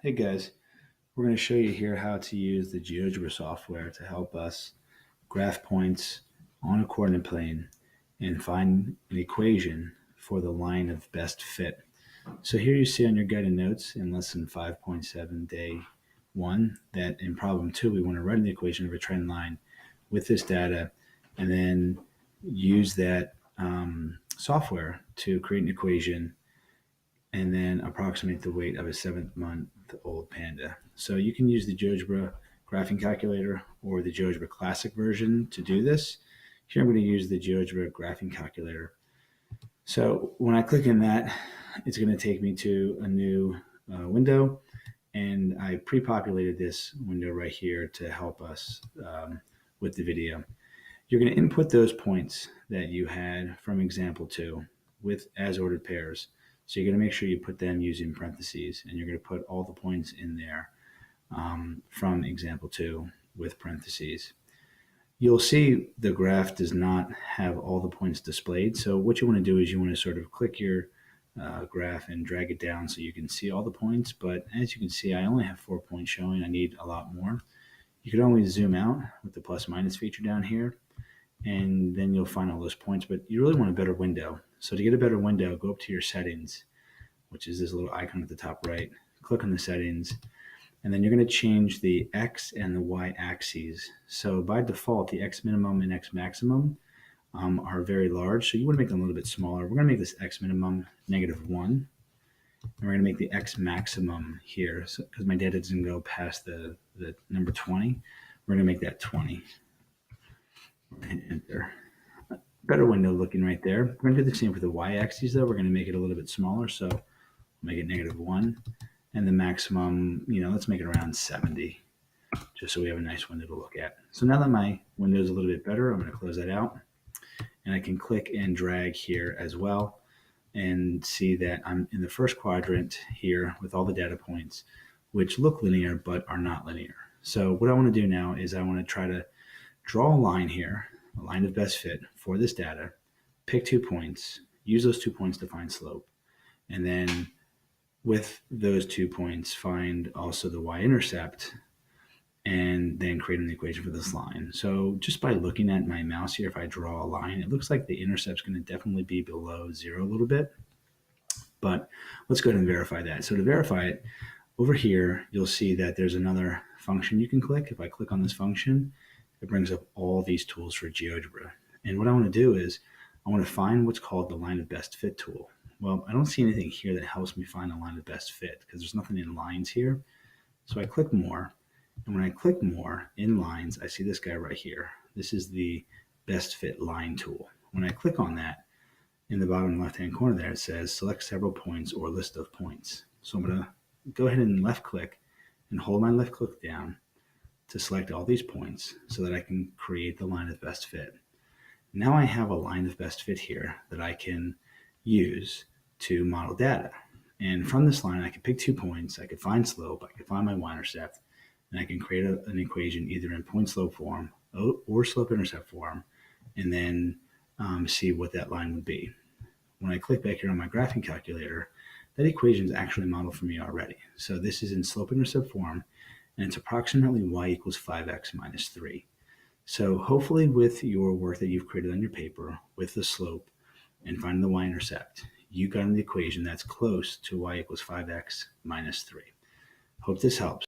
Hey guys, we're going to show you here how to use the GeoGebra software to help us graph points on a coordinate plane and find an equation for the line of best fit. So here you see on your guided notes in lesson 5.7 day 1 that in problem 2 we want to write an equation of a trend line with this data and then use that software to create an equation and then approximate the weight of a 7-month-old panda. So you can use the GeoGebra graphing calculator or the GeoGebra Classic version to do this. Here I'm going to use the GeoGebra graphing calculator. So when I click in that, it's going to take me to a new window, and I pre-populated this window right here to help us with the video. You're going to input those points that you had from example 2 with as ordered pairs. So you're going to make sure you put them using parentheses, and you're going to put all the points in there from example 2 with parentheses. You'll see the graph does not have all the points displayed. So what you want to do is you want to sort of click your graph and drag it down so you can see all the points. But as you can see, I only have 4 points showing. I need a lot more. You could always zoom out with the plus minus feature down here, and then you'll find all those points. But you really want a better window. So to get a better window, go up to your settings, which is this little icon at the top right. Click on the settings, and then you're going to change the X and the Y axes. So by default, the X minimum and X maximum are very large. So you want to make them a little bit smaller. We're going to make this X minimum -1. And we're going to make the X maximum here, because my data doesn't go past the number 20. We're going to make that 20. And enter. Better window looking right there. We're going to do the same for the y-axis though. We're going to make it a little bit smaller, so we'll make it -1, and the maximum, let's make it around 70, just so we have a nice window to look at. So now that my window is a little bit better, I'm going to close that out, and I can click and drag here as well and see that I'm in the first quadrant here with all the data points, which look linear but are not linear. So what I want to do now is I want to try to draw a line here, a line of best fit for this data, pick 2 points, use those 2 points to find slope, and then with those 2 points find also the y-intercept, and then create an equation for this line. So just by looking at my mouse here, if I draw a line, it looks like the intercept's going to definitely be below 0 a little bit, but let's go ahead and verify that. So to verify it, over here, you'll see that there's another function you can click. If I click on this function, it brings up all these tools for GeoGebra. And what I want to do is I want to find what's called the line of best fit tool. Well, I don't see anything here that helps me find a line of best fit because there's nothing in lines here. So I click more. And when I click more in lines, I see this guy right here. This is the best fit line tool. When I click on that, in the bottom left-hand corner there, it says select several points or list of points. So I'm going to go ahead and left click and hold my left click down to select all these points so that I can create the line of best fit. Now I have a line of best fit here that I can use to model data. And from this line, I can pick 2 points, I can find slope, I can find my y-intercept, and I can create an equation either in point slope form or slope intercept form, and then see what that line would be. When I click back here on my graphing calculator, that equation is actually modeled for me already. So this is in slope intercept form, and it's approximately y equals 5x minus 3. So hopefully with your work that you've created on your paper with the slope and finding the y-intercept, you got an equation that's close to y equals 5x minus 3. Hope this helps.